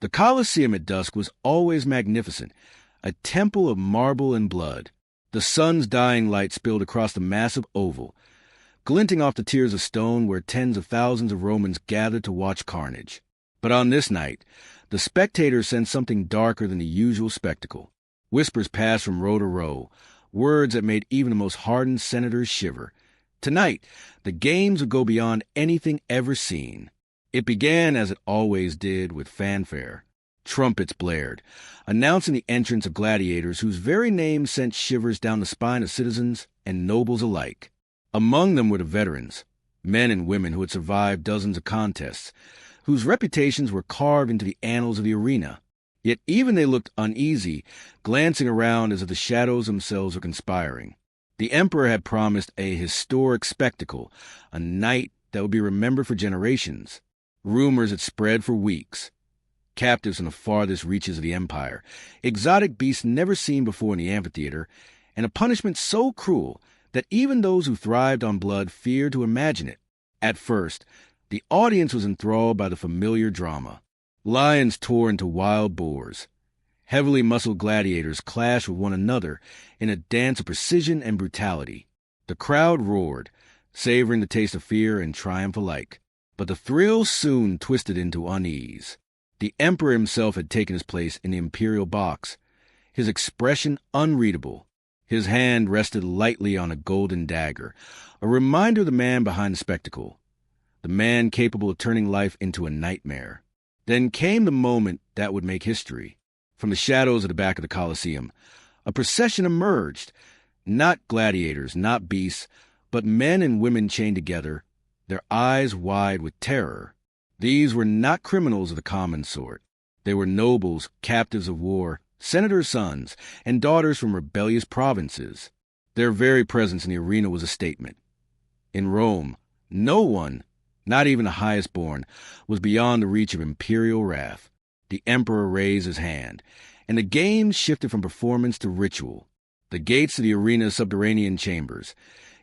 The Colosseum at dusk was always magnificent, a temple of marble and blood. The sun's dying light spilled across the massive oval, glinting off the tiers of stone where tens of thousands of Romans gathered to watch carnage. But on this night, the spectators sensed something darker than the usual spectacle. Whispers passed from row to row, words that made even the most hardened senators shiver. Tonight, the games would go beyond anything ever seen. It began, as it always did, with fanfare. Trumpets blared, announcing the entrance of gladiators whose very names sent shivers down the spine of citizens and nobles alike. Among them were the veterans, men and women who had survived dozens of contests, whose reputations were carved into the annals of the arena. Yet even they looked uneasy, glancing around as if the shadows themselves were conspiring. The emperor had promised a historic spectacle, a night that would be remembered for generations. Rumors had spread for weeks. Captives from the farthest reaches of the empire, exotic beasts never seen before in the amphitheater, and a punishment so cruel that even those who thrived on blood feared to imagine it. At first, the audience was enthralled by the familiar drama. Lions tore into wild boars. Heavily muscled gladiators clashed with one another in a dance of precision and brutality. The crowd roared, savoring the taste of fear and triumph alike. But the thrill soon twisted into unease. The emperor himself had taken his place in the imperial box, his expression unreadable. His hand rested lightly on a golden dagger, a reminder of the man behind the spectacle, the man capable of turning life into a nightmare. Then came the moment that would make history. From the shadows at the back of the Colosseum, a procession emerged, not gladiators, not beasts, but men and women chained together, their eyes wide with terror. These were not criminals of the common sort. They were nobles, captives of war, senators' sons, and daughters from rebellious provinces. Their very presence in the arena was a statement. In Rome, no one, not even the highest born, was beyond the reach of imperial wrath. The emperor raised his hand, and the games shifted from performance to ritual. The gates to the arena's subterranean chambers,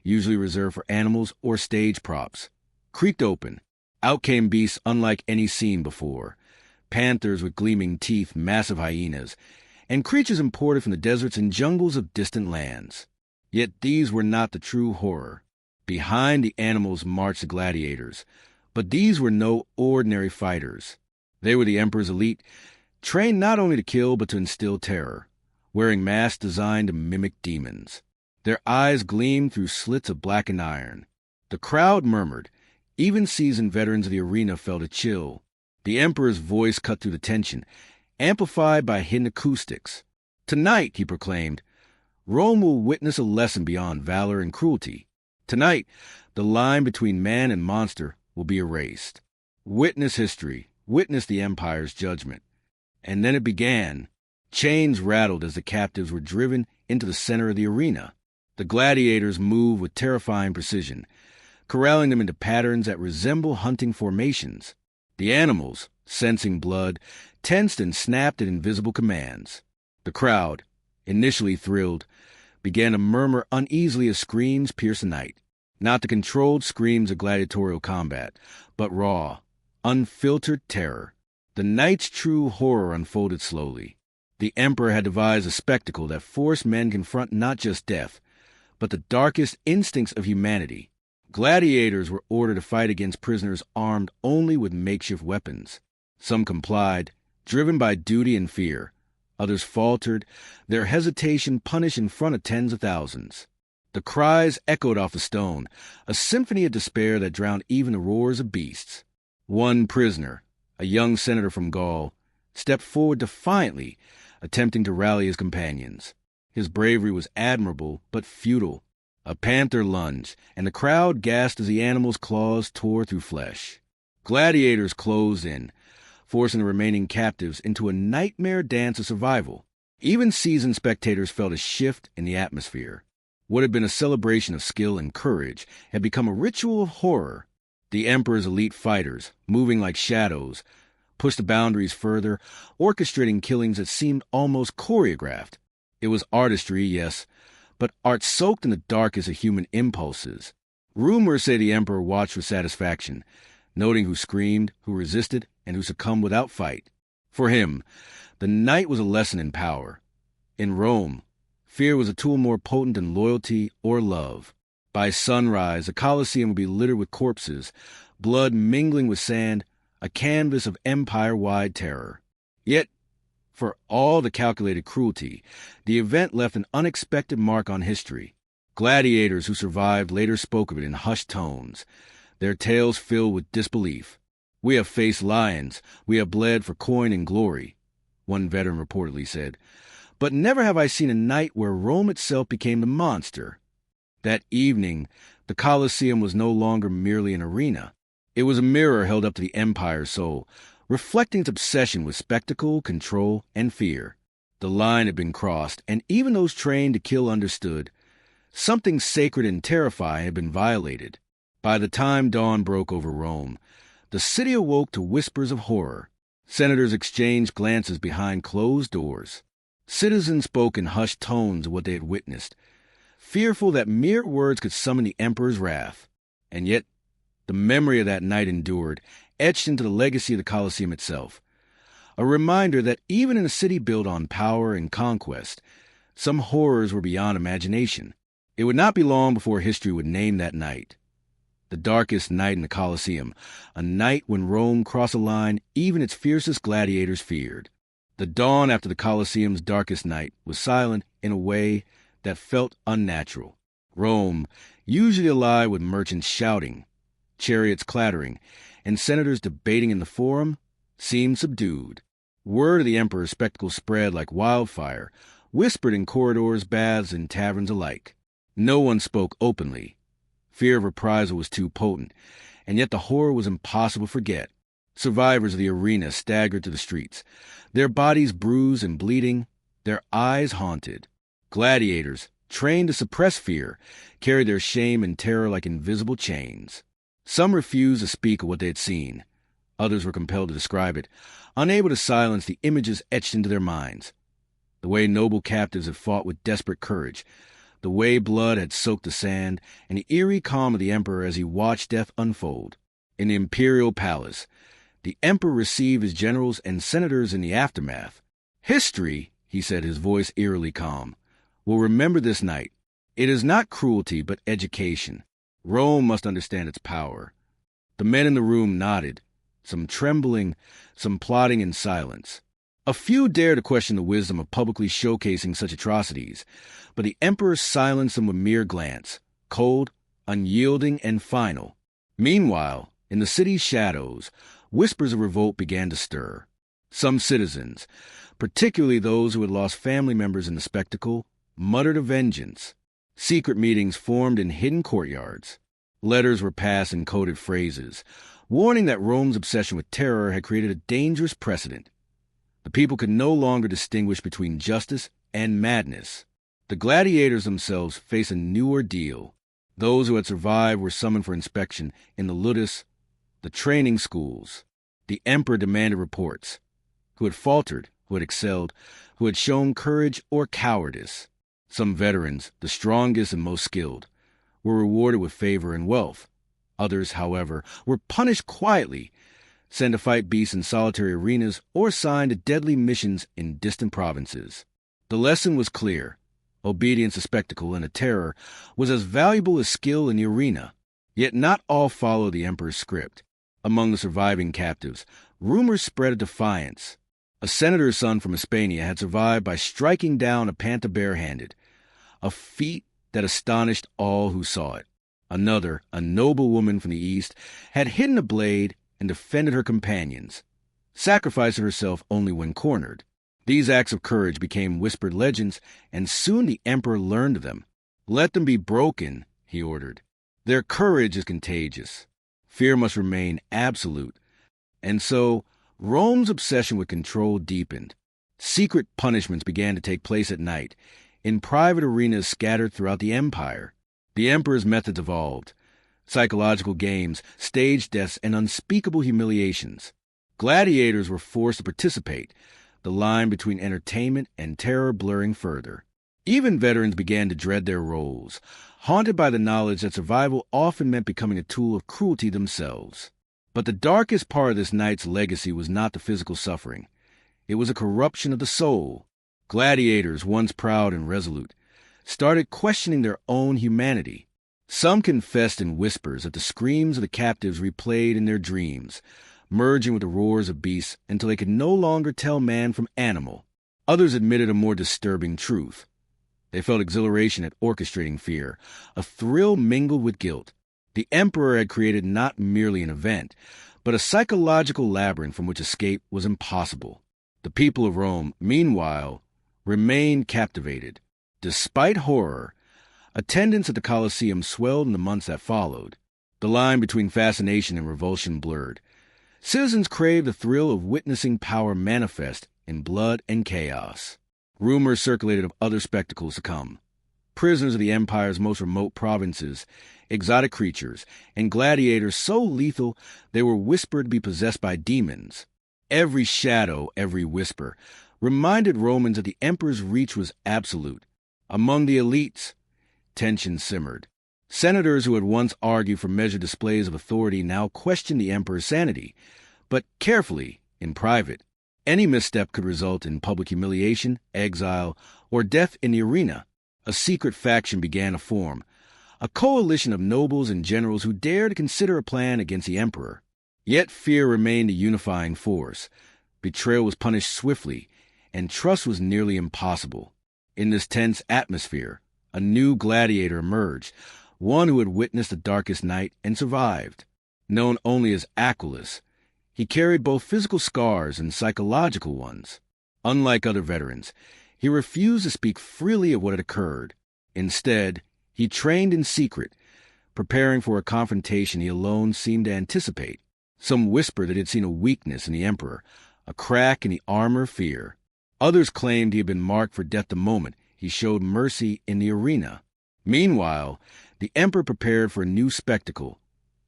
usually reserved for animals or stage props, creaked open. Out came beasts unlike any seen before, panthers with gleaming teeth, massive hyenas, and creatures imported from the deserts and jungles of distant lands. Yet these were not the true horror. Behind the animals marched the gladiators, but these were no ordinary fighters. They were the emperor's elite, trained not only to kill but to instill terror, wearing masks designed to mimic demons. Their eyes gleamed through slits of blackened iron. The crowd murmured. Even seasoned veterans of the arena felt a chill. The emperor's voice cut through the tension, amplified by hidden acoustics. Tonight, he proclaimed, Rome will witness a lesson beyond valor and cruelty. Tonight, the line between man and monster will be erased. Witness history, witness the empire's judgment. And then it began. Chains rattled as the captives were driven into the center of the arena. The gladiators moved with terrifying precision, corralling them into patterns that resemble hunting formations. The animals, sensing blood, tensed and snapped at invisible commands. The crowd, initially thrilled, began to murmur uneasily as screams pierced the night. Not the controlled screams of gladiatorial combat, but raw, unfiltered terror. The night's true horror unfolded slowly. The emperor had devised a spectacle that forced men to confront not just death, but the darkest instincts of humanity. Gladiators were ordered to fight against prisoners armed only with makeshift weapons. Some complied, driven by duty and fear. Others faltered, their hesitation punished in front of tens of thousands. The cries echoed off the stone, a symphony of despair that drowned even the roars of beasts. One prisoner, a young senator from Gaul, stepped forward defiantly, attempting to rally his companions. His bravery was admirable, but futile. A panther lunged, and the crowd gasped as the animal's claws tore through flesh. Gladiators closed in, forcing the remaining captives into a nightmare dance of survival. Even seasoned spectators felt a shift in the atmosphere. What had been a celebration of skill and courage had become a ritual of horror. The emperor's elite fighters, moving like shadows, pushed the boundaries further, orchestrating killings that seemed almost choreographed. It was artistry, yes, but art soaked in the darkest of human impulses. Rumors say the emperor watched with satisfaction, noting who screamed, who resisted, and who succumbed without fight. For him, the night was a lesson in power. In Rome, fear was a tool more potent than loyalty or love. By sunrise, the Colosseum would be littered with corpses, blood mingling with sand, a canvas of empire-wide terror. Yet, for all the calculated cruelty, the event left an unexpected mark on history. Gladiators who survived later spoke of it in hushed tones, their tales filled with disbelief. "We have faced lions, we have bled for coin and glory," one veteran reportedly said. "But never have I seen a night where Rome itself became the monster." That evening, the Colosseum was no longer merely an arena. It was a mirror held up to the empire's soul, reflecting its obsession with spectacle, control, and fear. The line had been crossed, and even those trained to kill understood. Something sacred and terrifying had been violated. By the time dawn broke over Rome, the city awoke to whispers of horror. Senators exchanged glances behind closed doors. Citizens spoke in hushed tones of what they had witnessed, fearful that mere words could summon the emperor's wrath. And yet, the memory of that night endured, etched into the legacy of the Colosseum itself. A reminder that even in a city built on power and conquest, some horrors were beyond imagination. It would not be long before history would name that night the darkest night in the Colosseum, a night when Rome crossed a line even its fiercest gladiators feared. The dawn after the Colosseum's darkest night was silent in a way that felt unnatural. Rome, usually alive with merchants shouting, chariots clattering, and senators debating in the forum, seemed subdued. Word of the emperor's spectacle spread like wildfire, whispered in corridors, baths, and taverns alike. No one spoke openly. Fear of reprisal was too potent, and yet the horror was impossible to forget. Survivors of the arena staggered to the streets, their bodies bruised and bleeding, their eyes haunted. Gladiators, trained to suppress fear, carried their shame and terror like invisible chains. Some refused to speak of what they had seen. Others were compelled to describe it, unable to silence the images etched into their minds. The way noble captives had fought with desperate courage, the way blood had soaked the sand, and the eerie calm of the emperor as he watched death unfold. In the imperial palace, the emperor received his generals and senators in the aftermath. "History," he said, his voice eerily calm, "will remember this night. It is not cruelty, but education. Rome must understand its power." The men in the room nodded, some trembling, some plotting in silence. A few dared to question the wisdom of publicly showcasing such atrocities, but the emperor silenced them with mere glance, cold, unyielding, and final. Meanwhile, in the city's shadows, whispers of revolt began to stir. Some citizens, particularly those who had lost family members in the spectacle, muttered of vengeance. Secret meetings formed in hidden courtyards. Letters were passed in coded phrases, warning that Rome's obsession with terror had created a dangerous precedent. The people could no longer distinguish between justice and madness. The gladiators themselves faced a new ordeal. Those who had survived were summoned for inspection in the ludus, the training schools. The emperor demanded reports. Who had faltered, who had excelled, who had shown courage or cowardice. Some veterans, the strongest and most skilled, were rewarded with favor and wealth. Others, however, were punished quietly, sent to fight beasts in solitary arenas, or assigned to deadly missions in distant provinces. The lesson was clear. Obedience to spectacle and to terror was as valuable as skill in the arena. Yet not all followed the emperor's script. Among the surviving captives, rumors spread of defiance. A senator's son from Hispania had survived by striking down a panther barehanded, a feat that astonished all who saw it. Another, a noble woman from the east, had hidden a blade and defended her companions, sacrificing herself only when cornered. These acts of courage became whispered legends, and soon the emperor learned of them. "Let them be broken," he ordered. "Their courage is contagious. Fear must remain absolute." And so, Rome's obsession with control deepened. Secret punishments began to take place at night, in private arenas scattered throughout the empire. The emperor's methods evolved. Psychological games, staged deaths, and unspeakable humiliations. Gladiators were forced to participate, the line between entertainment and terror blurring further. Even veterans began to dread their roles, haunted by the knowledge that survival often meant becoming a tool of cruelty themselves. But the darkest part of this night's legacy was not the physical suffering. It was a corruption of the soul. Gladiators, once proud and resolute, started questioning their own humanity. Some confessed in whispers that the screams of the captives replayed in their dreams, merging with the roars of beasts until they could no longer tell man from animal. Others admitted a more disturbing truth. They felt exhilaration at orchestrating fear, a thrill mingled with guilt. The emperor had created not merely an event, but a psychological labyrinth from which escape was impossible. The people of Rome, meanwhile, remained captivated. Despite horror, attendance at the Colosseum swelled in the months that followed. The line between fascination and revulsion blurred. Citizens craved the thrill of witnessing power manifest in blood and chaos. Rumors circulated of other spectacles to come. Prisoners of the empire's most remote provinces, exotic creatures, and gladiators so lethal they were whispered to be possessed by demons. Every shadow, every whisper, reminded Romans that the emperor's reach was absolute. Among the elites, tension simmered. Senators who had once argued for measured displays of authority now questioned the emperor's sanity, but carefully, in private. Any misstep could result in public humiliation, exile, or death in the arena. A secret faction began to form, a coalition of nobles and generals who dared to consider a plan against the emperor. Yet fear remained a unifying force. Betrayal was punished swiftly, and trust was nearly impossible. In this tense atmosphere, a new gladiator emerged, one who had witnessed the darkest night and survived. Known only as Aquilus, he carried both physical scars and psychological ones. Unlike other veterans, he refused to speak freely of what had occurred. Instead, he trained in secret, preparing for a confrontation he alone seemed to anticipate. Some whispered that he had seen a weakness in the emperor, a crack in the armor of fear. Others claimed he had been marked for death the moment he showed mercy in the arena. Meanwhile, the emperor prepared for a new spectacle,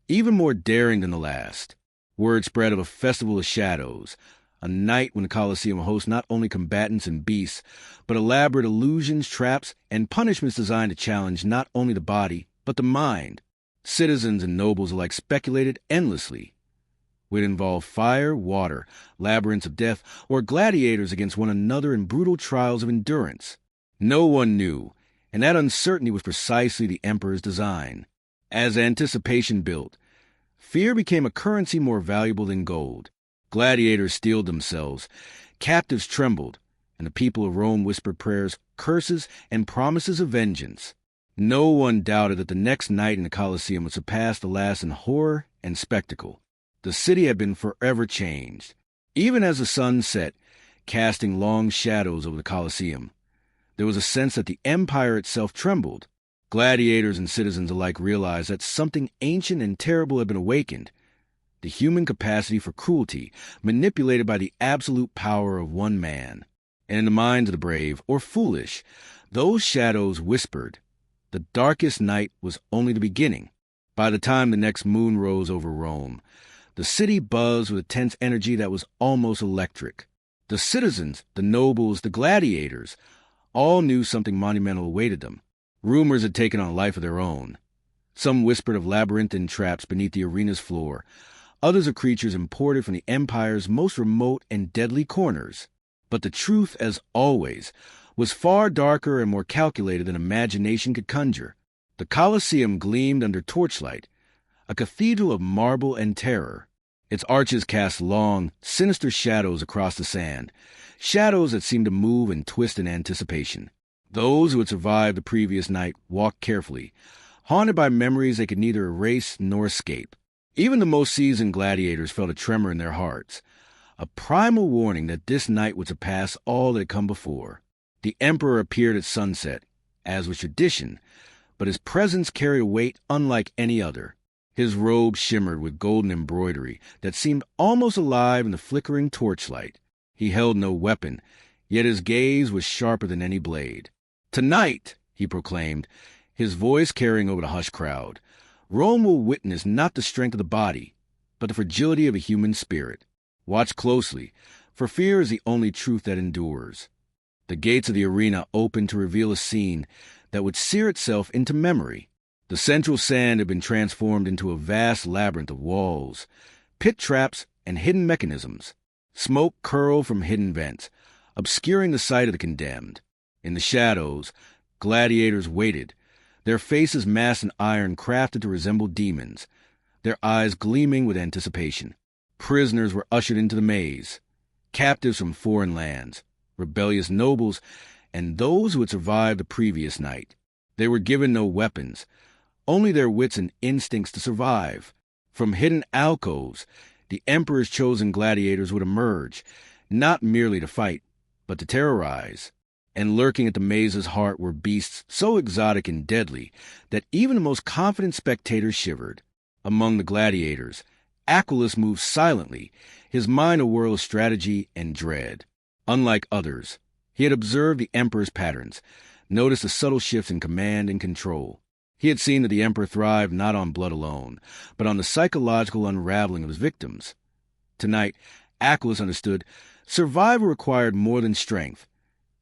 even more daring than the last. Word spread of a festival of shadows, a night when the Colosseum hosts not only combatants and beasts, but elaborate illusions, traps, and punishments designed to challenge not only the body, but the mind. Citizens and nobles alike speculated endlessly. Would it involve fire, water, labyrinths of death, or gladiators against one another in brutal trials of endurance? No one knew, and that uncertainty was precisely the emperor's design. As anticipation built, fear became a currency more valuable than gold. Gladiators steeled themselves, captives trembled, and the people of Rome whispered prayers, curses, and promises of vengeance. No one doubted that the next night in the Colosseum would surpass the last in horror and spectacle. The city had been forever changed. Even as the sun set, casting long shadows over the Colosseum, there was a sense that the empire itself trembled. Gladiators and citizens alike realized that something ancient and terrible had been awakened. The human capacity for cruelty, manipulated by the absolute power of one man. And in the minds of the brave, or foolish, those shadows whispered. The darkest night was only the beginning. By the time the next moon rose over Rome, the city buzzed with a tense energy that was almost electric. The citizens, the nobles, the gladiators, all knew something monumental awaited them. Rumors had taken on a life of their own. Some whispered of labyrinthine traps beneath the arena's floor, others of creatures imported from the empire's most remote and deadly corners. But the truth, as always, was far darker and more calculated than imagination could conjure. The Colosseum gleamed under torchlight, a cathedral of marble and terror. Its arches cast long, sinister shadows across the sand, shadows that seemed to move and twist in anticipation. Those who had survived the previous night walked carefully, haunted by memories they could neither erase nor escape. Even the most seasoned gladiators felt a tremor in their hearts, a primal warning that this night would surpass all that had come before. The emperor appeared at sunset, as was tradition, but his presence carried a weight unlike any other. His robe shimmered with golden embroidery that seemed almost alive in the flickering torchlight. He held no weapon, yet his gaze was sharper than any blade. "Tonight," he proclaimed, his voice carrying over the hushed crowd, "Rome will witness not the strength of the body, but the fragility of a human spirit. Watch closely, for fear is the only truth that endures." The gates of the arena opened to reveal a scene that would sear itself into memory. The central sand had been transformed into a vast labyrinth of walls, pit traps, and hidden mechanisms. Smoke curled from hidden vents, obscuring the sight of the condemned. In the shadows, gladiators waited, their faces masked in iron crafted to resemble demons, their eyes gleaming with anticipation. Prisoners were ushered into the maze, captives from foreign lands, rebellious nobles, and those who had survived the previous night. They were given no weapons, only their wits and instincts to survive. From hidden alcoves, the Emperor's chosen gladiators would emerge, not merely to fight, but to terrorize. And lurking at the maze's heart were beasts so exotic and deadly that even the most confident spectators shivered. Among the gladiators, Aquilus moved silently, his mind a whirl of strategy and dread. Unlike others, he had observed the Emperor's patterns, noticed the subtle shifts in command and control. He had seen that the Emperor thrived not on blood alone, but on the psychological unraveling of his victims. Tonight, Aquilus understood survival required more than strength.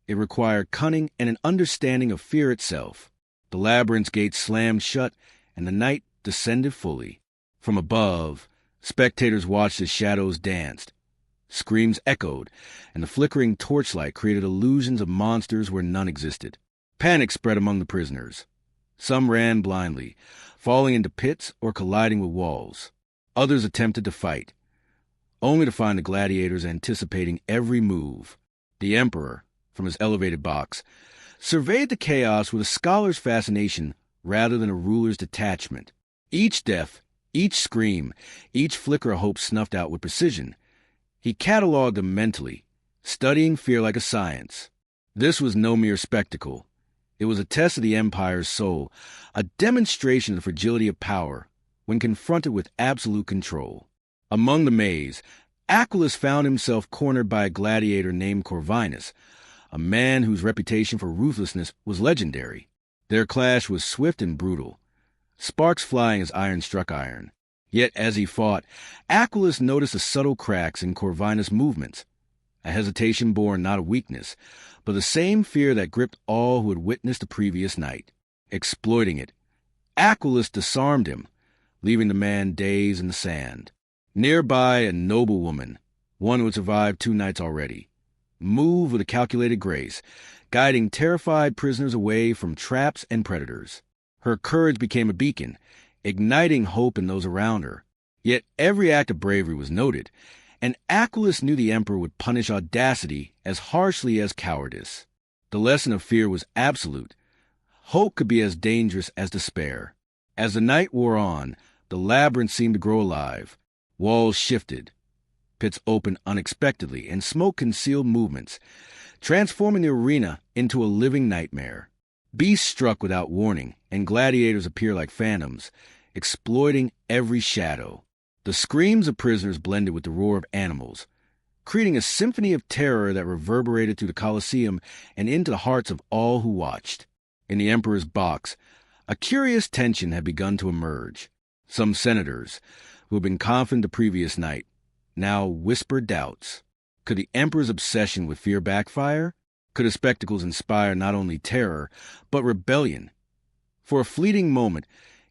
It required cunning and an understanding of fear itself. The labyrinth's gates slammed shut, and the night descended fully. From above, spectators watched as shadows danced. Screams echoed, and the flickering torchlight created illusions of monsters where none existed. Panic spread among the prisoners. Some ran blindly, falling into pits or colliding with walls. Others attempted to fight, only to find the gladiators anticipating every move. The Emperor, from his elevated box, surveyed the chaos with a scholar's fascination rather than a ruler's detachment. Each death, each scream, each flicker of hope snuffed out with precision. He catalogued them mentally, studying fear like a science. This was no mere spectacle. It was a test of the Empire's soul, a demonstration of the fragility of power when confronted with absolute control. Among the maze, Aquilus found himself cornered by a gladiator named Corvinus, a man whose reputation for ruthlessness was legendary. Their clash was swift and brutal, sparks flying as iron struck iron. Yet as he fought, Aquilus noticed the subtle cracks in Corvinus' movements, a hesitation born not of weakness, but the same fear that gripped all who had witnessed the previous night. Exploiting it, Aquilus disarmed him, leaving the man dazed in the sand. Nearby, a noble woman, one who had survived 2 nights already, moved with a calculated grace, guiding terrified prisoners away from traps and predators. Her courage became a beacon, igniting hope in those around her. Yet every act of bravery was noted, and Aquilus knew the Emperor would punish audacity as harshly as cowardice. The lesson of fear was absolute. Hope could be as dangerous as despair. As the night wore on, the labyrinth seemed to grow alive. Walls shifted, pits opened unexpectedly, and smoke concealed movements, transforming the arena into a living nightmare. Beasts struck without warning, and gladiators appeared like phantoms, exploiting every shadow. The screams of prisoners blended with the roar of animals, creating a symphony of terror that reverberated through the Colosseum and into the hearts of all who watched. In the Emperor's box, a curious tension had begun to emerge. Some senators, who had been confident the previous night, now whispered doubts. Could the Emperor's obsession with fear backfire? Could his spectacles inspire not only terror, but rebellion? For a fleeting moment,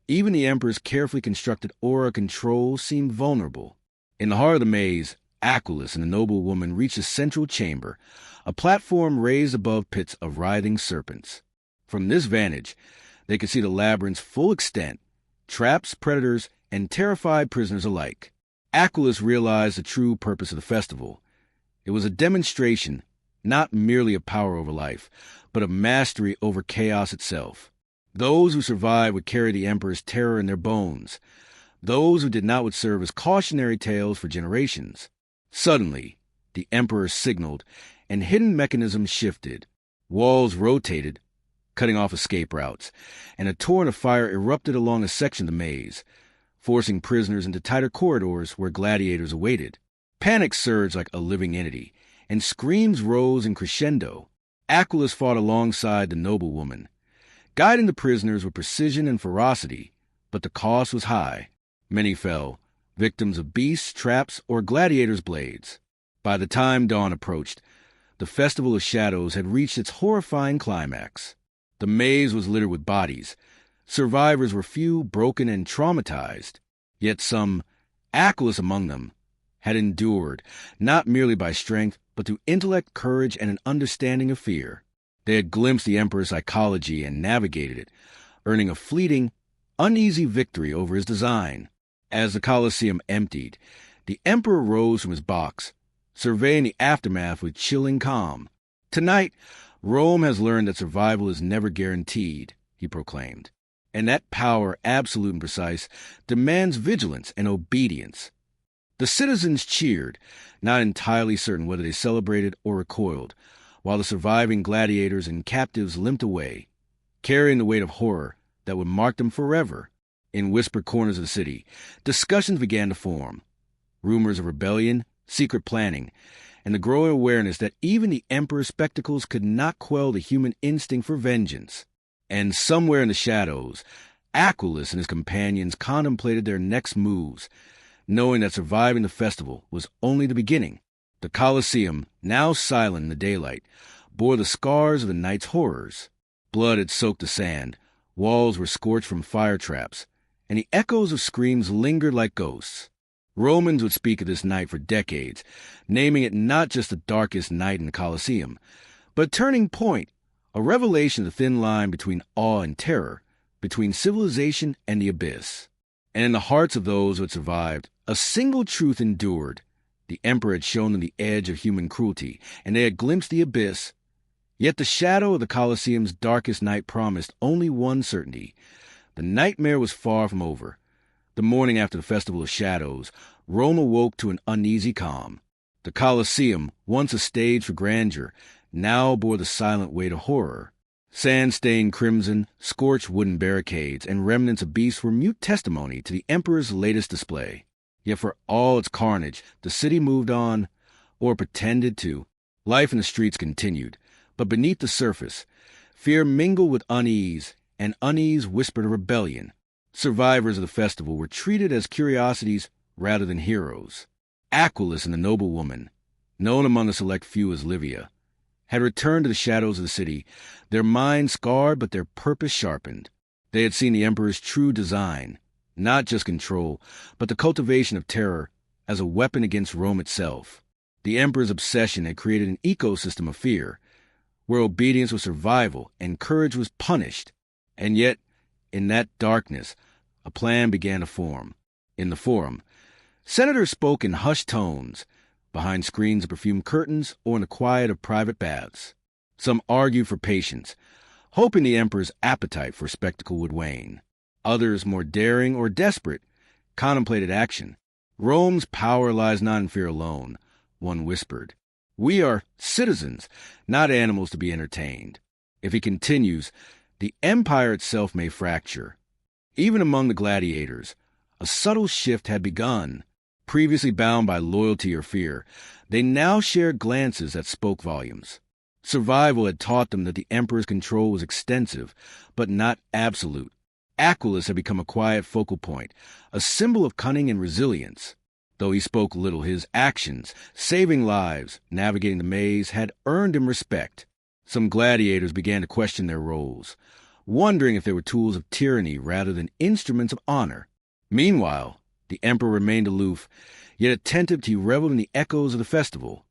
even the Emperor's carefully constructed aura control seemed vulnerable. In the heart of the maze, Aquilus and the noble woman reached a central chamber, a platform raised above pits of writhing serpents. From this vantage, they could see the labyrinth's full extent, traps, predators, and terrified prisoners alike. Aquilus realized the true purpose of the festival. It was a demonstration, not merely of power over life, but of mastery over chaos itself. Those who survived would carry the Emperor's terror in their bones. Those who did not would serve as cautionary tales for generations. Suddenly, the Emperor signaled, and hidden mechanisms shifted. Walls rotated, cutting off escape routes, and a torrent of fire erupted along a section of the maze, forcing prisoners into tighter corridors where gladiators awaited. Panic surged like a living entity, and screams rose in crescendo. Aquilus fought alongside the noble woman, guiding the prisoners with precision and ferocity, but the cost was high. Many fell, victims of beasts, traps, or gladiators' blades. By the time dawn approached, the Festival of Shadows had reached its horrifying climax. The maze was littered with bodies. Survivors were few, broken, and traumatized. Yet some, Aquilus among them, had endured, not merely by strength, but through intellect, courage, and an understanding of fear. They had glimpsed the Emperor's psychology and navigated it, earning a fleeting, uneasy victory over his design. As the Colosseum emptied, the Emperor rose from his box, surveying the aftermath with chilling calm. "Tonight, Rome has learned that survival is never guaranteed," he proclaimed. "And that power, absolute and precise, demands vigilance and obedience." The citizens cheered, not entirely certain whether they celebrated or recoiled, while the surviving gladiators and captives limped away, carrying the weight of horror that would mark them forever. In whispered corners of the city, discussions began to form. Rumors of rebellion, secret planning, and the growing awareness that even the Emperor's spectacles could not quell the human instinct for vengeance. And somewhere in the shadows, Aquilus and his companions contemplated their next moves, knowing that surviving the festival was only the beginning. The Colosseum, now silent in the daylight, bore the scars of the night's horrors. Blood had soaked the sand, walls were scorched from fire traps, and the echoes of screams lingered like ghosts. Romans would speak of this night for decades, naming it not just the darkest night in the Colosseum, but a turning point, a revelation of the thin line between awe and terror, between civilization and the abyss. And in the hearts of those who had survived, a single truth endured. The Emperor had shown them the edge of human cruelty, and they had glimpsed the abyss. Yet the shadow of the Colosseum's darkest night promised only one certainty. The nightmare was far from over. The morning after the Festival of Shadows, Rome awoke to an uneasy calm. The Colosseum, once a stage for grandeur, now bore the silent weight of horror. Sand-stained crimson, scorched wooden barricades, and remnants of beasts were mute testimony to the Emperor's latest display. Yet for all its carnage, the city moved on, or pretended to. Life in the streets continued, but beneath the surface, fear mingled with unease, and unease whispered a rebellion. Survivors of the festival were treated as curiosities rather than heroes. Aquilus and the noble woman, known among the select few as Livia, had returned to the shadows of the city, their minds scarred but their purpose sharpened. They had seen the Emperor's true design, not just control, but the cultivation of terror as a weapon against Rome itself. The Emperor's obsession had created an ecosystem of fear, where obedience was survival and courage was punished. And yet, in that darkness, a plan began to form. In the Forum, senators spoke in hushed tones, behind screens of perfumed curtains or in the quiet of private baths. Some argued for patience, hoping the Emperor's appetite for spectacle would wane. Others, more daring or desperate, contemplated action. "Rome's power lies not in fear alone," one whispered. "We are citizens, not animals to be entertained. If he continues, the empire itself may fracture." Even among the gladiators, a subtle shift had begun. Previously bound by loyalty or fear, they now shared glances that spoke volumes. Survival had taught them that the Emperor's control was extensive, but not absolute. Aquilus had become a quiet focal point, a symbol of cunning and resilience. Though he spoke little, his actions, saving lives, navigating the maze, had earned him respect. Some gladiators began to question their roles, wondering if they were tools of tyranny rather than instruments of honor. Meanwhile, the Emperor remained aloof, yet attentive to revel in the echoes of the festival,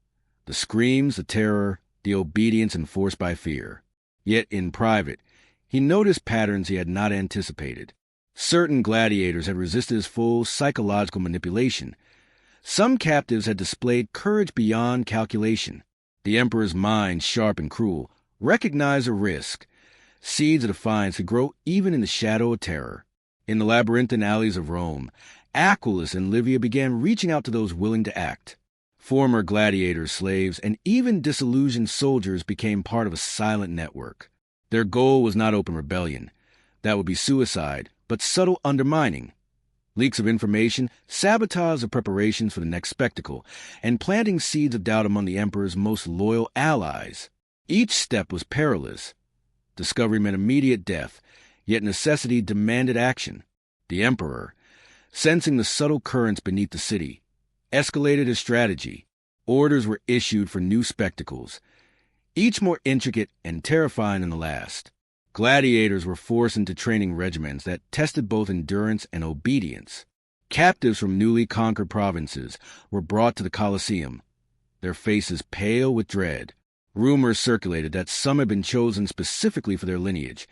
the screams, the terror, the obedience enforced by fear. Yet in private, he noticed patterns he had not anticipated. Certain gladiators had resisted his full psychological manipulation. Some captives had displayed courage beyond calculation. The Emperor's mind, sharp and cruel, recognized a risk. Seeds of defiance could grow even in the shadow of terror. In the labyrinthine alleys of Rome, Aquilus and Livia began reaching out to those willing to act. Former gladiators, slaves, and even disillusioned soldiers became part of a silent network. Their goal was not open rebellion. That would be suicide, but subtle undermining. Leaks of information, sabotage of preparations for the next spectacle, and planting seeds of doubt among the Emperor's most loyal allies. Each step was perilous. Discovery meant immediate death, yet necessity demanded action. The Emperor, sensing the subtle currents beneath the city, escalated his strategy. Orders were issued for new spectacles, each more intricate and terrifying than the last. Gladiators were forced into training regimens that tested both endurance and obedience. Captives from newly conquered provinces were brought to the Colosseum, their faces pale with dread. Rumors circulated that some had been chosen specifically for their lineage,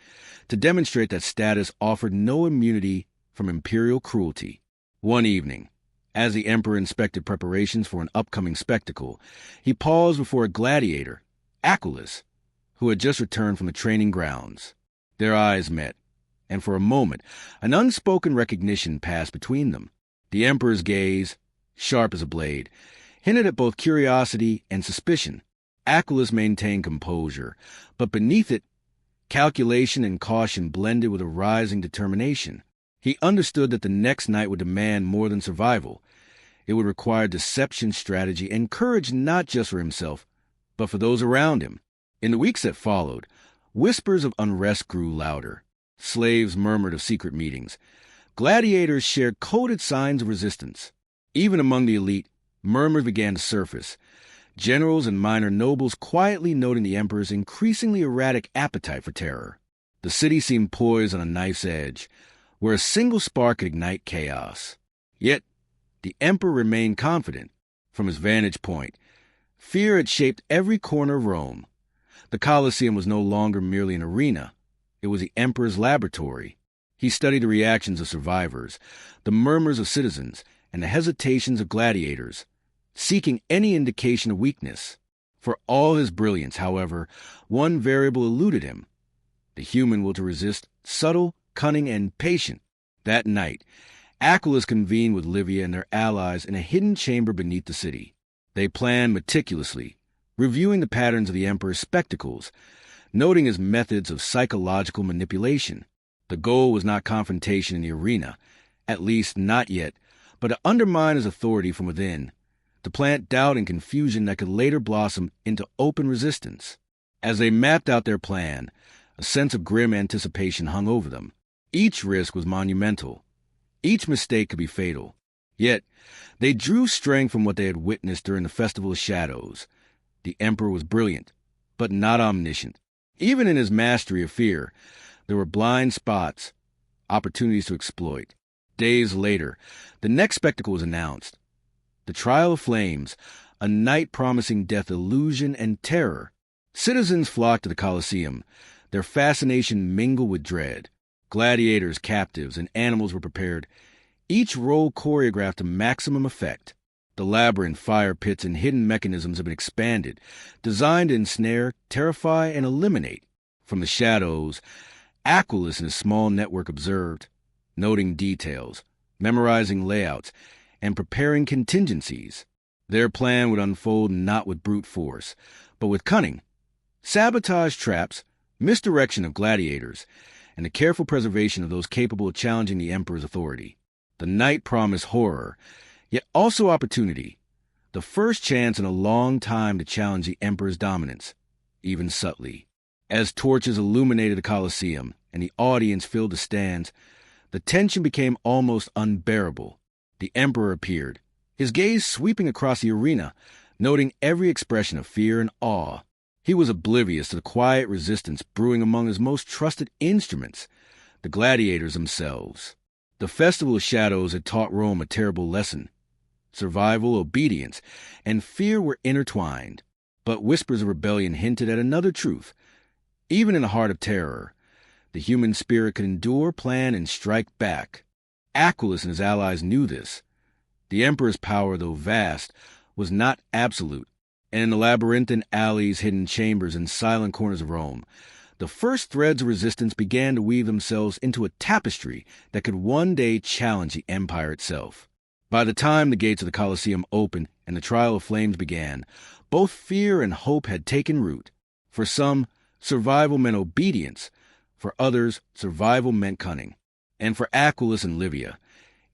to demonstrate that status offered no immunity from imperial cruelty. One evening, as the emperor inspected preparations for an upcoming spectacle, he paused before a gladiator, Achilles, who had just returned from the training grounds. Their eyes met, and for a moment, an unspoken recognition passed between them. The emperor's gaze, sharp as a blade, hinted at both curiosity and suspicion. Achilles maintained composure, but beneath it, calculation and caution blended with a rising determination. He understood that the next night would demand more than survival. It would require deception, strategy, and courage not just for himself, but for those around him. In the weeks that followed, whispers of unrest grew louder. Slaves murmured of secret meetings. Gladiators shared coded signs of resistance. Even among the elite, murmurs began to surface. Generals and minor nobles quietly noting the emperor's increasingly erratic appetite for terror. The city seemed poised on a knife's edge, where a single spark could ignite chaos. Yet, the emperor remained confident. From his vantage point, fear had shaped every corner of Rome. The Colosseum was no longer merely an arena. It was the emperor's laboratory. He studied the reactions of survivors, the murmurs of citizens, and the hesitations of gladiators, seeking any indication of weakness. For all his brilliance, however, one variable eluded him: the human will to resist, subtle, cunning, and patient. That night, Achilles convened with Livia and their allies in a hidden chamber beneath the city. They planned meticulously, reviewing the patterns of the emperor's spectacles, noting his methods of psychological manipulation. The goal was not confrontation in the arena, at least not yet, but to undermine his authority from within, to plant doubt and confusion that could later blossom into open resistance. As they mapped out their plan, a sense of grim anticipation hung over them. Each risk was monumental. Each mistake could be fatal. Yet, they drew strength from what they had witnessed during the Festival of Shadows. The emperor was brilliant, but not omniscient. Even in his mastery of fear, there were blind spots, opportunities to exploit. Days later, the next spectacle was announced. The Trial of Flames, a night promising death, illusion, and terror. Citizens flocked to the Colosseum, their fascination mingled with dread. Gladiators, captives, and animals were prepared, each role choreographed to maximum effect. The labyrinth, fire pits, and hidden mechanisms have been expanded, designed to ensnare, terrify, and eliminate. From the shadows, Achilles and his small network observed, noting details, memorizing layouts, and preparing contingencies. Their plan would unfold not with brute force, but with cunning. Sabotage traps, misdirection of gladiators, and the careful preservation of those capable of challenging the emperor's authority. The night promised horror, yet also opportunity. The first chance in a long time to challenge the emperor's dominance, even subtly. As torches illuminated the Colosseum and the audience filled the stands, the tension became almost unbearable. The emperor appeared, his gaze sweeping across the arena, noting every expression of fear and awe. He was oblivious to the quiet resistance brewing among his most trusted instruments, the gladiators themselves. The Festival of Shadows had taught Rome a terrible lesson. Survival, obedience, and fear were intertwined, but whispers of rebellion hinted at another truth. Even in the heart of terror, the human spirit could endure, plan, and strike back. Achilles and his allies knew this. The emperor's power, though vast, was not absolute, and in the labyrinthine alleys, hidden chambers, and silent corners of Rome, the first threads of resistance began to weave themselves into a tapestry that could one day challenge the empire itself. By the time the gates of the Colosseum opened and the Trial of Flames began, both fear and hope had taken root. For some, survival meant obedience. For others, survival meant cunning. And for Achilles and Livia,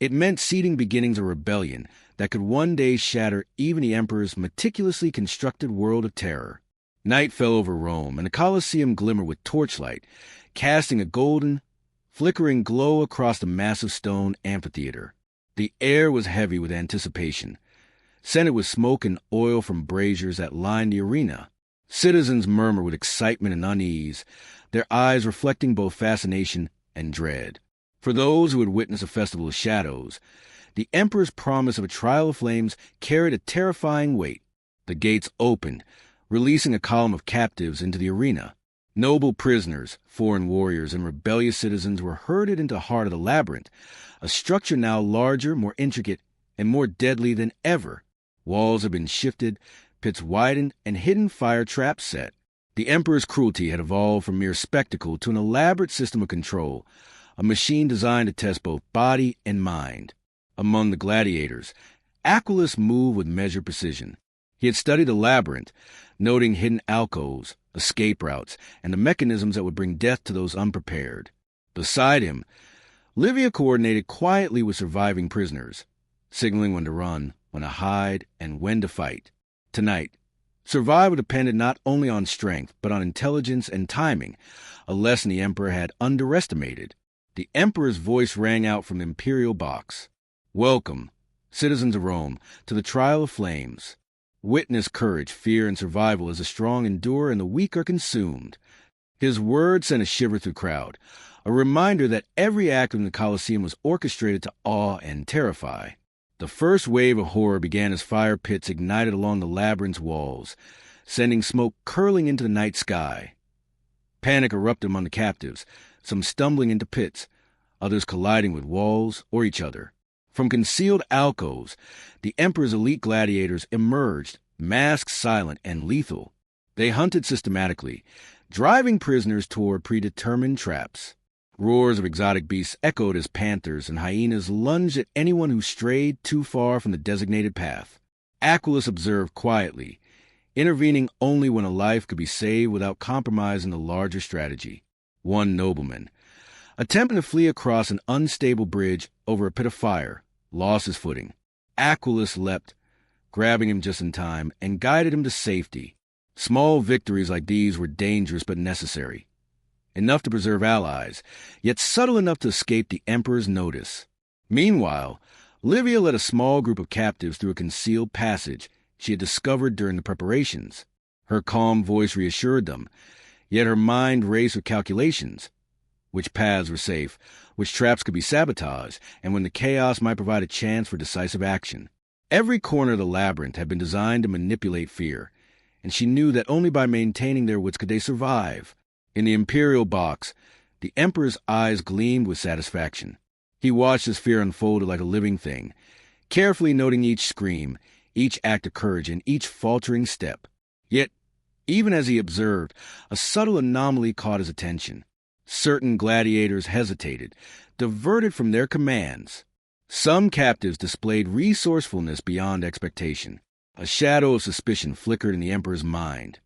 it meant seeding beginnings of rebellion that could one day shatter even the emperor's meticulously constructed world of terror. Night fell over Rome, and the Colosseum glimmered with torchlight, casting a golden, flickering glow across the massive stone amphitheater. The air was heavy with anticipation, scented with smoke and oil from braziers that lined the arena. Citizens murmured with excitement and unease, their eyes reflecting both fascination and dread. For those who had witnessed a festival of shadows, The Emperor's promise of a trial of flames carried a terrifying weight. The gates opened, releasing a column of captives into the arena. Noble prisoners, foreign warriors, and rebellious citizens were herded into the heart of the labyrinth, a structure now larger, more intricate, and more deadly than ever. Walls had been shifted, pits widened, and hidden fire traps set. The Emperor's cruelty had evolved from mere spectacle to an elaborate system of control, a machine designed to test both body and mind. Among the gladiators, Aquilus moved with measured precision. He had studied the labyrinth, noting hidden alcoves, escape routes, and the mechanisms that would bring death to those unprepared. Beside him, Livia coordinated quietly with surviving prisoners, signaling when to run, when to hide, and when to fight. Tonight, survival depended not only on strength, but on intelligence and timing, a lesson the Emperor had underestimated. The Emperor's voice rang out from the imperial box. "Welcome, citizens of Rome, to the trial of flames. Witness courage, fear, and survival as the strong endure and the weak are consumed." His words sent a shiver through the crowd, a reminder that every act in the Colosseum was orchestrated to awe and terrify. The first wave of horror began as fire pits ignited along the labyrinth's walls, sending smoke curling into the night sky. Panic erupted among the captives, some stumbling into pits, others colliding with walls or each other. From concealed alcoves, the Emperor's elite gladiators emerged, masked, silent, and lethal. They hunted systematically, driving prisoners toward predetermined traps. Roars of exotic beasts echoed as panthers and hyenas lunged at anyone who strayed too far from the designated path. Aquilus observed quietly, intervening only when a life could be saved without compromising the larger strategy. One nobleman, attempting to flee across an unstable bridge over a pit of fire, lost his footing. Aquilus leapt, grabbing him just in time, and guided him to safety. Small victories like these were dangerous but necessary. Enough to preserve allies, yet subtle enough to escape the Emperor's notice. Meanwhile, Livia led a small group of captives through a concealed passage she had discovered during the preparations. Her calm voice reassured them, yet her mind raced with calculations. Which paths were safe, which traps could be sabotaged, and when the chaos might provide a chance for decisive action. Every corner of the labyrinth had been designed to manipulate fear, and she knew that only by maintaining their wits could they survive. In the imperial box, the Emperor's eyes gleamed with satisfaction. He watched as fear unfolded like a living thing, carefully noting each scream, each act of courage, and each faltering step. Yet, even as he observed, a subtle anomaly caught his attention. Certain gladiators hesitated, diverted from their commands. Some captives displayed resourcefulness beyond expectation. A shadow of suspicion flickered in the Emperor's mind.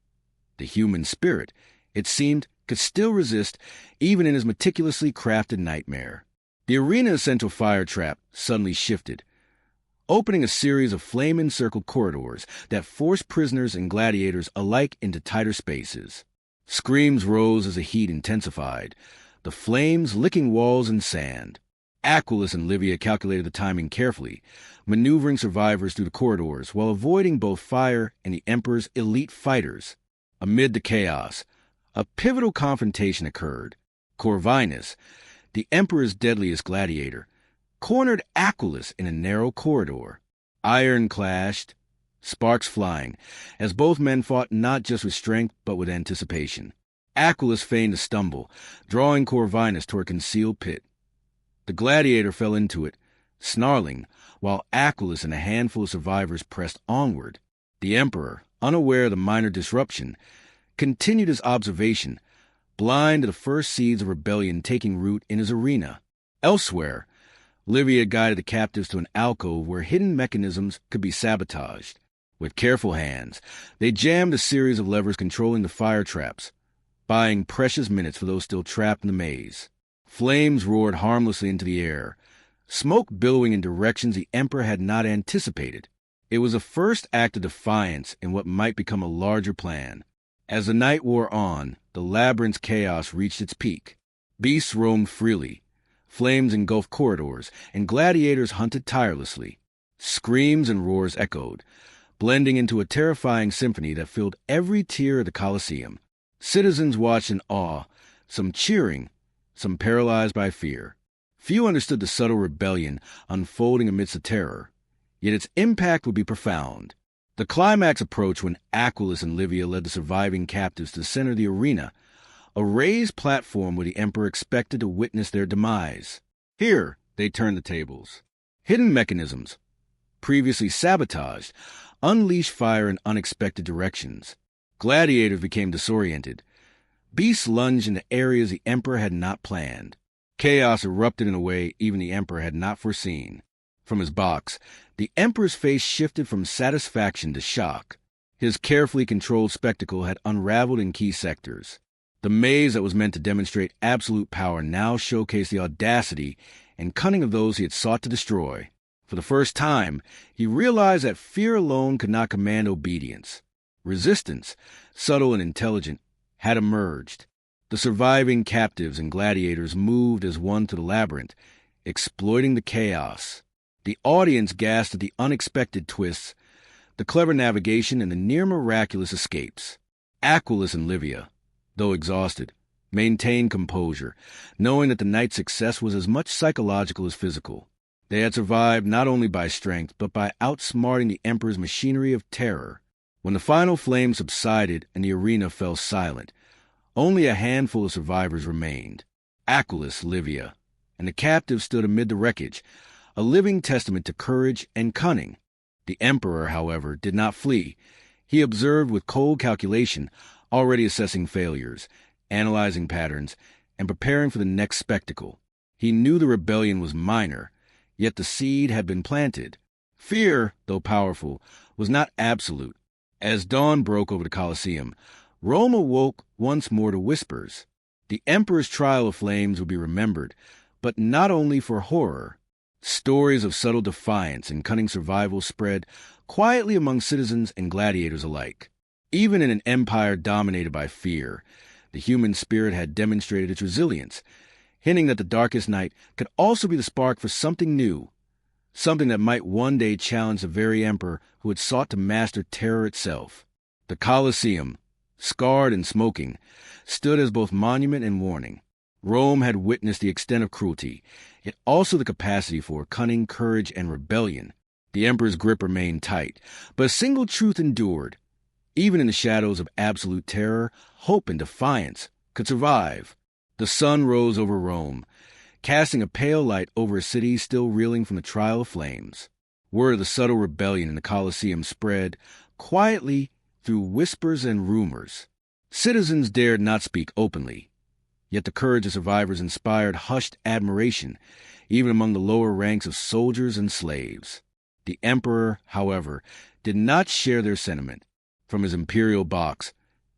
The human spirit, it seemed, could still resist even in his meticulously crafted nightmare. The arena's central fire trap suddenly shifted, opening a series of flame-encircled corridors that forced prisoners and gladiators alike into tighter spaces. Screams rose as the heat intensified, the flames licking walls and sand. Aquilus and Livia calculated the timing carefully, maneuvering survivors through the corridors while avoiding both fire and the Emperor's elite fighters. Amid the chaos, a pivotal confrontation occurred. Corvinus, the Emperor's deadliest gladiator, cornered Aquilus in a narrow corridor. Iron clashed, sparks flying, as both men fought not just with strength but with anticipation. Aquilus feigned to stumble, drawing Corvinus toward a concealed pit. The gladiator fell into it, snarling, while Aquilus and a handful of survivors pressed onward. The Emperor, unaware of the minor disruption, continued his observation, blind to the first seeds of rebellion taking root in his arena. Elsewhere, Livia guided the captives to an alcove where hidden mechanisms could be sabotaged. With careful hands, they jammed a series of levers controlling the fire traps, buying precious minutes for those still trapped in the maze. Flames roared harmlessly into the air, smoke billowing in directions the Emperor had not anticipated. It was a first act of defiance in what might become a larger plan. As the night wore on, the labyrinth's chaos reached its peak. Beasts roamed freely, flames engulfed corridors, and gladiators hunted tirelessly. Screams and roars echoed, blending into a terrifying symphony that filled every tier of the Colosseum. Citizens watched in awe, some cheering, some paralyzed by fear. Few understood the subtle rebellion unfolding amidst the terror, yet its impact would be profound. The climax approached when Aquilus and Livia led the surviving captives to the center of the arena, a raised platform where the Emperor expected to witness their demise. Here, they turned the tables. Hidden mechanisms, previously sabotaged, unleashed fire in unexpected directions. Gladiators became disoriented. Beasts lunged into areas the Emperor had not planned. Chaos erupted in a way even the Emperor had not foreseen. From his box, the Emperor's face shifted from satisfaction to shock. His carefully controlled spectacle had unraveled in key sectors. The maze that was meant to demonstrate absolute power now showcased the audacity and cunning of those he had sought to destroy. For the first time, he realized that fear alone could not command obedience. Resistance, subtle and intelligent, had emerged. The surviving captives and gladiators moved as one to the labyrinth, exploiting the chaos. The audience gasped at the unexpected twists, the clever navigation, and the near-miraculous escapes. Aquilus and Livia, though exhausted, maintained composure, knowing that the night's success was as much psychological as physical. They had survived not only by strength, but by outsmarting the Emperor's machinery of terror. When the final flame subsided and the arena fell silent, only a handful of survivors remained. Aquilus, Livia, and the captives stood amid the wreckage, a living testament to courage and cunning. The Emperor, however, did not flee. He observed with cold calculation, already assessing failures, analyzing patterns, and preparing for the next spectacle. He knew the rebellion was minor, yet the seed had been planted. Fear, though powerful, was not absolute. As dawn broke over the Colosseum, Rome awoke once more to whispers. The Emperor's trial of flames would be remembered, but not only for horror. Stories of subtle defiance and cunning survival spread quietly among citizens and gladiators alike. Even in an empire dominated by fear, the human spirit had demonstrated its resilience, hinting that the darkest night could also be the spark for something new, something that might one day challenge the very emperor who had sought to master terror itself. The Colosseum, scarred and smoking, stood as both monument and warning. Rome had witnessed the extent of cruelty, yet also the capacity for cunning, courage, and rebellion. The emperor's grip remained tight, but a single truth endured. Even in the shadows of absolute terror, hope and defiance could survive. The sun rose over Rome, casting a pale light over a city still reeling from the trial of flames. Word of the subtle rebellion in the Colosseum spread quietly through whispers and rumors. Citizens dared not speak openly, yet the courage of survivors inspired hushed admiration, even among the lower ranks of soldiers and slaves. The emperor, however, did not share their sentiment. From his imperial box,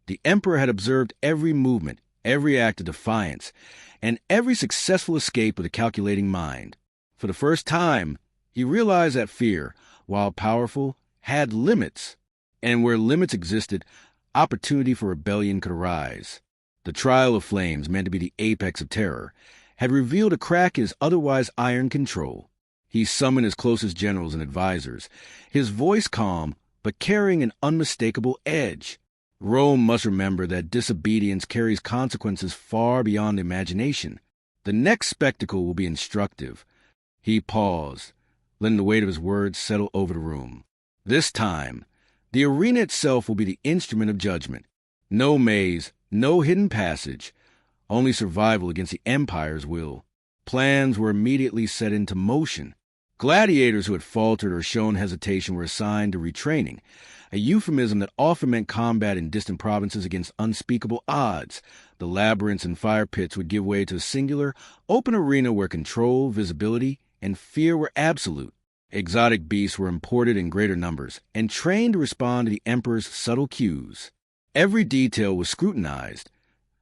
the emperor had observed every movement, every act of defiance, and every successful escape with a calculating mind. For the first time, he realized that fear, while powerful, had limits, and where limits existed, opportunity for rebellion could arise. The trial of flames, meant to be the apex of terror, had revealed a crack in his otherwise iron control. He summoned his closest generals and advisors, his voice calm, but carrying an unmistakable edge. Rome must remember that disobedience carries consequences far beyond the imagination. The next spectacle will be instructive. He paused, letting the weight of his words settle over the room. This time, the arena itself will be the instrument of judgment. No maze, no hidden passage, only survival against the Empire's will. Plans were immediately set into motion. Gladiators who had faltered or shown hesitation were assigned to retraining, a euphemism that often meant combat in distant provinces against unspeakable odds. The labyrinths and fire pits would give way to a singular, open arena where control, visibility, and fear were absolute. Exotic beasts were imported in greater numbers and trained to respond to the emperor's subtle cues. Every detail was scrutinized.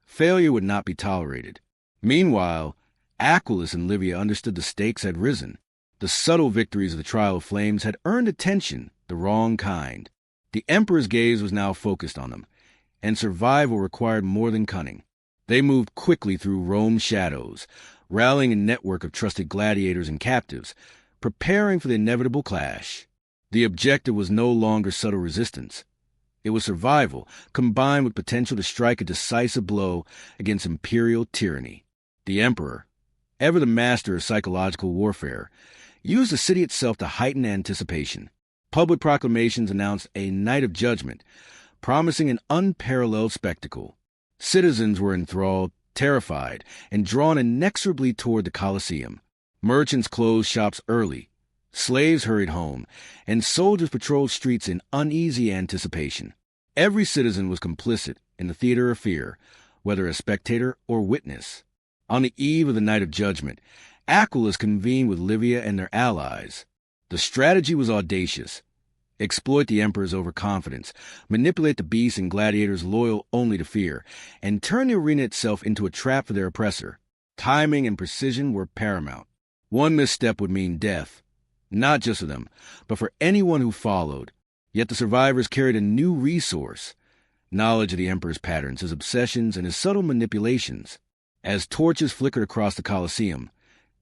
Failure would not be tolerated. Meanwhile, Aquilus and Livia understood the stakes had risen. The subtle victories of the trial of flames had earned attention, the wrong kind. The emperor's gaze was now focused on them, and survival required more than cunning. They moved quickly through Rome's shadows, rallying a network of trusted gladiators and captives, preparing for the inevitable clash. The objective was no longer subtle resistance. It was survival, combined with potential to strike a decisive blow against imperial tyranny. The emperor, ever the master of psychological warfare, used the city itself to heighten anticipation. Public proclamations announced a night of judgment, promising an unparalleled spectacle. Citizens were enthralled, terrified, and drawn inexorably toward the Colosseum. Merchants closed shops early, slaves hurried home, and soldiers patrolled streets in uneasy anticipation. Every citizen was complicit in the theater of fear, whether a spectator or witness. On the eve of the night of judgment, Aquilus convened with Livia and their allies. The strategy was audacious. Exploit the emperor's overconfidence, manipulate the beasts and gladiators loyal only to fear, and turn the arena itself into a trap for their oppressor. Timing and precision were paramount. One misstep would mean death, not just for them, but for anyone who followed. Yet the survivors carried a new resource: knowledge of the emperor's patterns, his obsessions, and his subtle manipulations. As torches flickered across the Colosseum,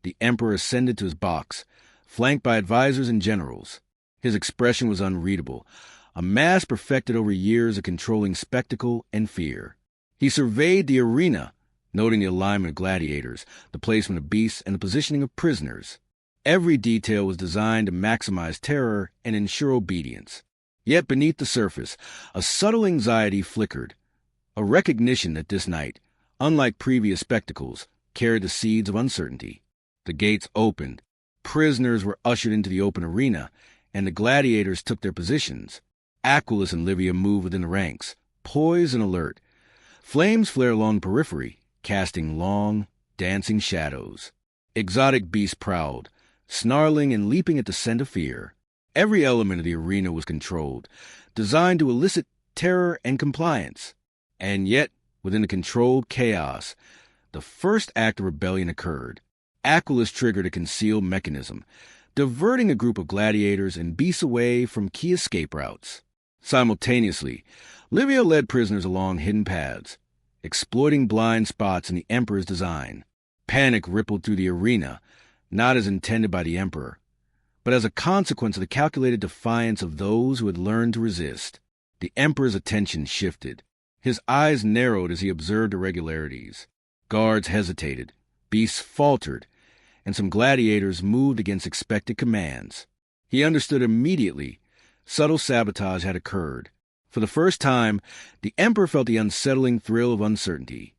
the emperor ascended to his box, flanked by advisors and generals. His expression was unreadable, a mask perfected over years of controlling spectacle and fear. He surveyed the arena, noting the alignment of gladiators, the placement of beasts, and the positioning of prisoners. Every detail was designed to maximize terror and ensure obedience. Yet beneath the surface, a subtle anxiety flickered, a recognition that this night, unlike previous spectacles, carried the seeds of uncertainty. The gates opened, prisoners were ushered into the open arena, and the gladiators took their positions. Aquilus and Livia moved within the ranks, poised and alert. Flames flared along the periphery, casting long, dancing shadows. Exotic beasts prowled, snarling and leaping at the scent of fear. Every element of the arena was controlled, designed to elicit terror and compliance. And yet, within the controlled chaos, the first act of rebellion occurred. Aquilus triggered a concealed mechanism, diverting a group of gladiators and beasts away from key escape routes. Simultaneously, Livia led prisoners along hidden paths, exploiting blind spots in the emperor's design. Panic rippled through the arena, not as intended by the emperor, but as a consequence of the calculated defiance of those who had learned to resist. The emperor's attention shifted. His eyes narrowed as he observed irregularities. Guards hesitated, beasts faltered, and some gladiators moved against expected commands. He understood immediately subtle sabotage had occurred. For the first time, the emperor felt the unsettling thrill of uncertainty,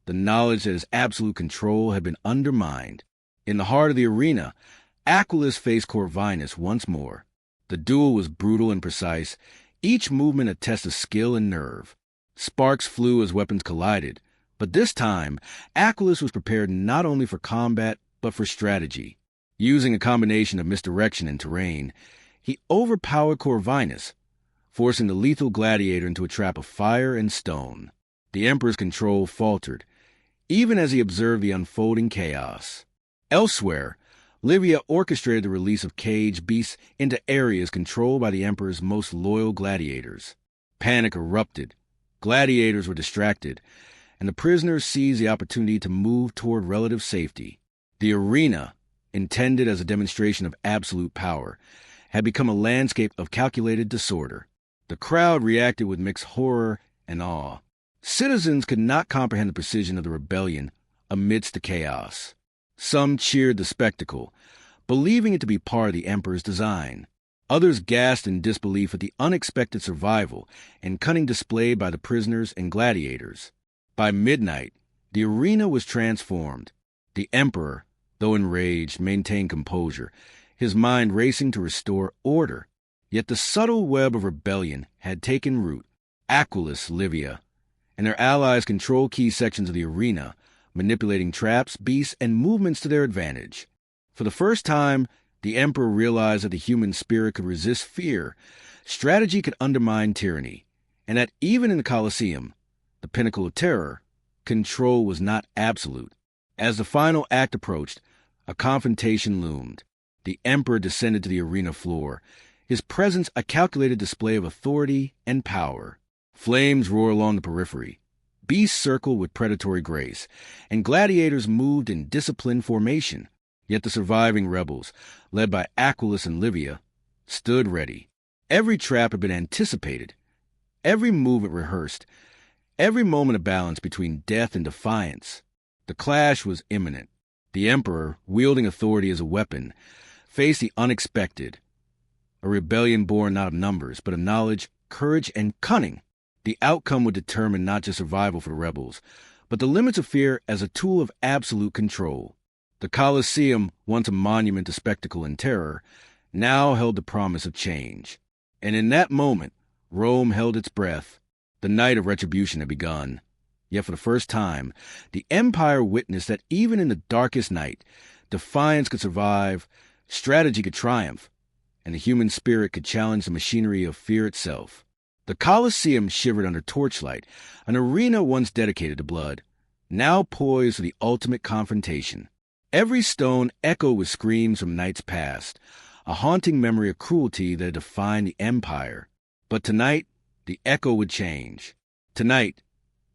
the knowledge that his absolute control had been undermined. In the heart of the arena, Aquilus faced Corvinus once more. The duel was brutal and precise, each movement a test of skill and nerve. Sparks flew as weapons collided, but this time, Aquilus was prepared not only for combat, but for strategy. Using a combination of misdirection and terrain, he overpowered Corvinus, forcing the lethal gladiator into a trap of fire and stone. The emperor's control faltered, even as he observed the unfolding chaos. Elsewhere, Livia orchestrated the release of caged beasts into areas controlled by the emperor's most loyal gladiators. Panic erupted. Gladiators were distracted, and the prisoners seized the opportunity to move toward relative safety. The arena, intended as a demonstration of absolute power, had become a landscape of calculated disorder. The crowd reacted with mixed horror and awe. Citizens could not comprehend the precision of the rebellion amidst the chaos. Some cheered the spectacle, believing it to be part of the emperor's design. Others gasped in disbelief at the unexpected survival and cunning displayed by the prisoners and gladiators. By midnight, the arena was transformed. The emperor, though enraged, maintained composure, his mind racing to restore order. Yet the subtle web of rebellion had taken root. Aquilus, Livia, and their allies controlled key sections of the arena, manipulating traps, beasts, and movements to their advantage. For the first time, the emperor realized that the human spirit could resist fear, strategy could undermine tyranny, and that even in the Colosseum, the pinnacle of terror, control was not absolute. As the final act approached, a confrontation loomed. The emperor descended to the arena floor, his presence a calculated display of authority and power. Flames roared along the periphery. Beasts circled with predatory grace, and gladiators moved in disciplined formation. Yet the surviving rebels, led by Aquilus and Livia, stood ready. Every trap had been anticipated, every movement rehearsed, every moment a balance between death and defiance. The clash was imminent. The Emperor, wielding authority as a weapon, faced the unexpected, a rebellion born not of numbers, but of knowledge, courage, and cunning. The outcome would determine not just survival for the rebels, but the limits of fear as a tool of absolute control. The Colosseum, once a monument to spectacle and terror, now held the promise of change. And in that moment, Rome held its breath. The night of retribution had begun. Yet for the first time, the Empire witnessed that even in the darkest night, defiance could survive, strategy could triumph, and the human spirit could challenge the machinery of fear itself. The Colosseum shivered under torchlight, an arena once dedicated to blood, now poised for the ultimate confrontation. Every stone echoed with screams from nights past, a haunting memory of cruelty that had defined the Empire. But tonight, the echo would change. Tonight,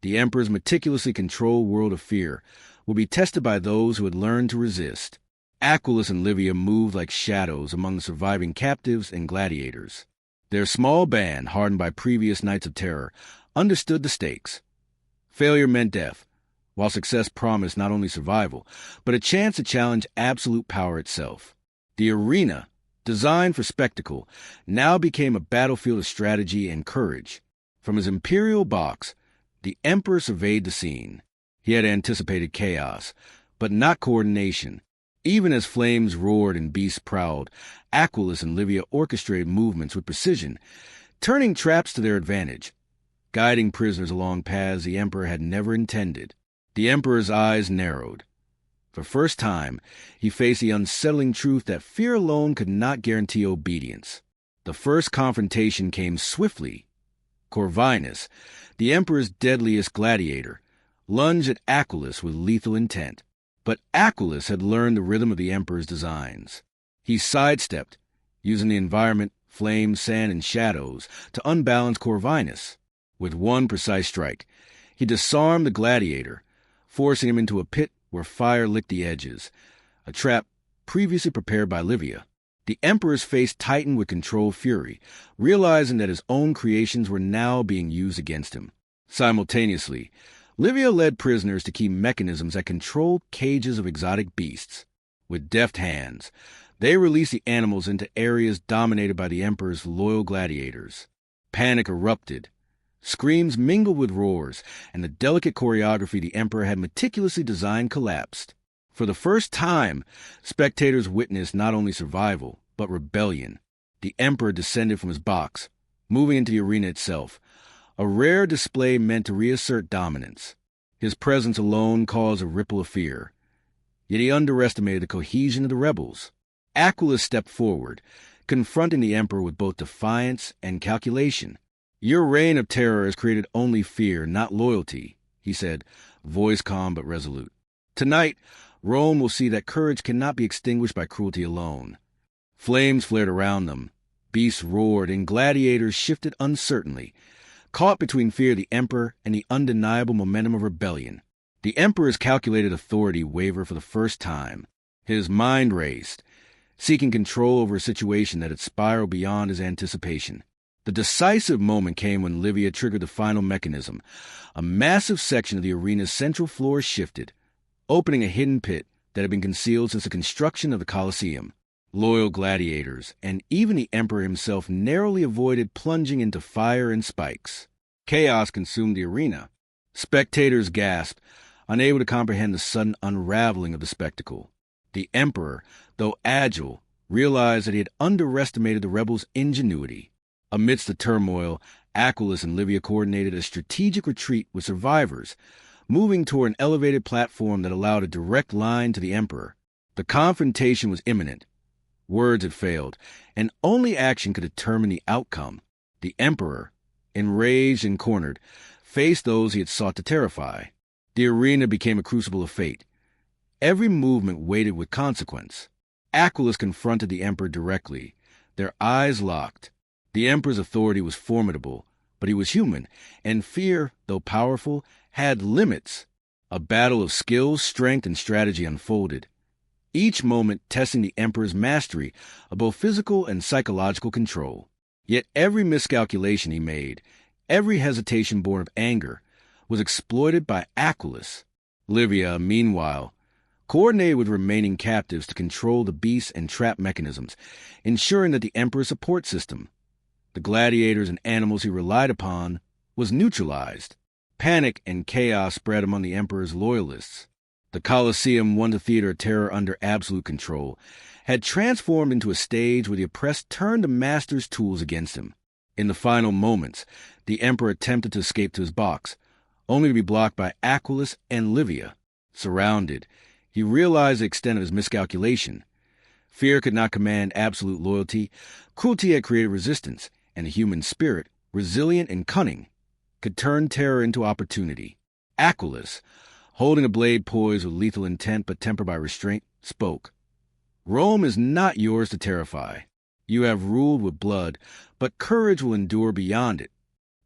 the Emperor's meticulously controlled world of fear would be tested by those who had learned to resist. Aquilus and Livia moved like shadows among the surviving captives and gladiators. Their small band, hardened by previous nights of terror, understood the stakes. Failure meant death, while success promised not only survival, but a chance to challenge absolute power itself. The arena, designed for spectacle, now became a battlefield of strategy and courage. From his imperial box, the Emperor surveyed the scene. He had anticipated chaos, but not coordination. Even as flames roared and beasts prowled, Aquilus and Livia orchestrated movements with precision, turning traps to their advantage, guiding prisoners along paths the Emperor had never intended. The Emperor's eyes narrowed. For the first time, he faced the unsettling truth that fear alone could not guarantee obedience. The first confrontation came swiftly. Corvinus, the Emperor's deadliest gladiator, lunged at Aquilus with lethal intent. But Aquilus had learned the rhythm of the Emperor's designs. He sidestepped, using the environment, flame, sand, and shadows, to unbalance Corvinus. With one precise strike, he disarmed the gladiator, forcing him into a pit where fire licked the edges, a trap previously prepared by Livia. The Emperor's face tightened with controlled fury, realizing that his own creations were now being used against him. Simultaneously, Livia led prisoners to key mechanisms that controlled cages of exotic beasts. With deft hands, they released the animals into areas dominated by the Emperor's loyal gladiators. Panic erupted. Screams mingled with roars, and the delicate choreography the Emperor had meticulously designed collapsed. For the first time, spectators witnessed not only survival, but rebellion. The Emperor descended from his box, moving into the arena itself, a rare display meant to reassert dominance. His presence alone caused a ripple of fear. Yet he underestimated the cohesion of the rebels. Aquilus stepped forward, confronting the Emperor with both defiance and calculation. "Your reign of terror has created only fear, not loyalty," he said, voice calm but resolute. "Tonight, Rome will see that courage cannot be extinguished by cruelty alone." Flames flared around them. Beasts roared, and gladiators shifted uncertainly, caught between fear of the Emperor and the undeniable momentum of rebellion. The Emperor's calculated authority wavered for the first time. His mind raced, seeking control over a situation that had spiraled beyond his anticipation. The decisive moment came when Livia triggered the final mechanism. A massive section of the arena's central floor shifted, opening a hidden pit that had been concealed since the construction of the Colosseum. Loyal gladiators, and even the Emperor himself, narrowly avoided plunging into fire and spikes. Chaos consumed the arena. Spectators gasped, unable to comprehend the sudden unraveling of the spectacle. The Emperor, though agile, realized that he had underestimated the rebels' ingenuity. Amidst the turmoil, Aquilus and Livia coordinated a strategic retreat with survivors, moving toward an elevated platform that allowed a direct line to the Emperor. The confrontation was imminent. Words had failed, and only action could determine the outcome. The Emperor, enraged and cornered, faced those he had sought to terrify. The arena became a crucible of fate. Every movement weighted with consequence. Aquilus confronted the Emperor directly, their eyes locked. The Emperor's authority was formidable, but he was human, and fear, though powerful, had limits. A battle of skill, strength, and strategy unfolded, each moment testing the Emperor's mastery of both physical and psychological control. Yet every miscalculation he made, every hesitation born of anger, was exploited by Aquilus. Livia, meanwhile, coordinated with remaining captives to control the beasts and trap mechanisms, ensuring that the Emperor's support system, the gladiators and animals he relied upon, was neutralized. Panic and chaos spread among the Emperor's loyalists. The Colosseum, once a theater of terror under absolute control, had transformed into a stage where the oppressed turned the master's tools against him. In the final moments, the Emperor attempted to escape to his box, only to be blocked by Aquilus and Livia. Surrounded, he realized the extent of his miscalculation. Fear could not command absolute loyalty. Cruelty had created resistance, and the human spirit, resilient and cunning, could turn terror into opportunity. Aquilus, holding a blade poised with lethal intent but tempered by restraint, spoke. Rome is not yours to terrify. You have ruled with blood, but courage will endure beyond it.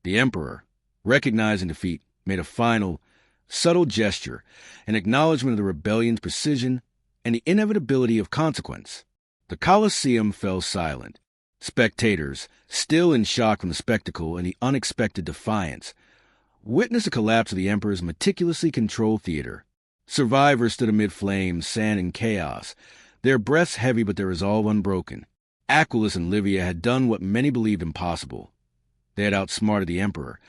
The Emperor, recognizing defeat, made a final, subtle gesture, an acknowledgement of the rebellion's precision and the inevitability of consequence. The Colosseum fell silent. Spectators, still in shock from the spectacle and the unexpected defiance, witnessed the collapse of the Emperor's meticulously controlled theater. Survivors stood amid flames, sand, and chaos, their breaths heavy but their resolve unbroken. Aquilus and Livia had done what many believed impossible. They had outsmarted the Emperor,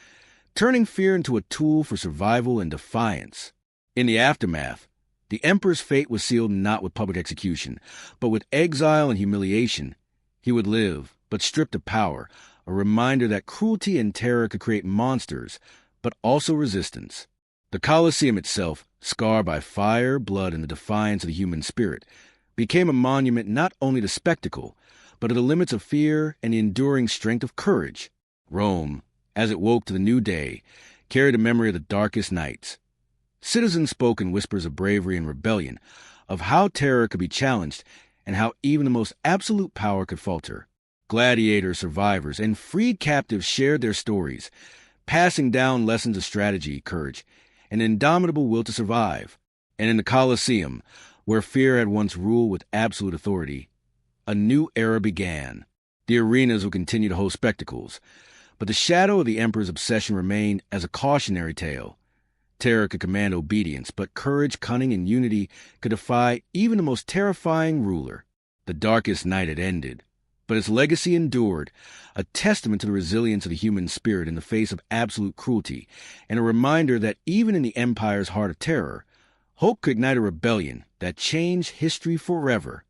turning fear into a tool for survival and defiance. In the aftermath, the Emperor's fate was sealed not with public execution, but with exile and humiliation. He would live, but stripped of power, a reminder that cruelty and terror could create monsters, but also resistance. The Colosseum itself, scarred by fire, blood, and the defiance of the human spirit, became a monument not only to spectacle, but to the limits of fear and the enduring strength of courage. Rome, as it woke to the new day, carried a memory of the darkest nights. Citizens spoke in whispers of bravery and rebellion, of how terror could be challenged, and how even the most absolute power could falter. Gladiators, survivors, and freed captives shared their stories, passing down lessons of strategy, courage, and indomitable will to survive. And in the Colosseum, where fear had once ruled with absolute authority, a new era began. The arenas would continue to host spectacles, but the shadow of the Emperor's obsession remained as a cautionary tale. Terror could command obedience, but courage, cunning, and unity could defy even the most terrifying ruler. The darkest night had ended, but its legacy endured, a testament to the resilience of the human spirit in the face of absolute cruelty, and a reminder that even in the Empire's heart of terror, hope could ignite a rebellion that changed history forever.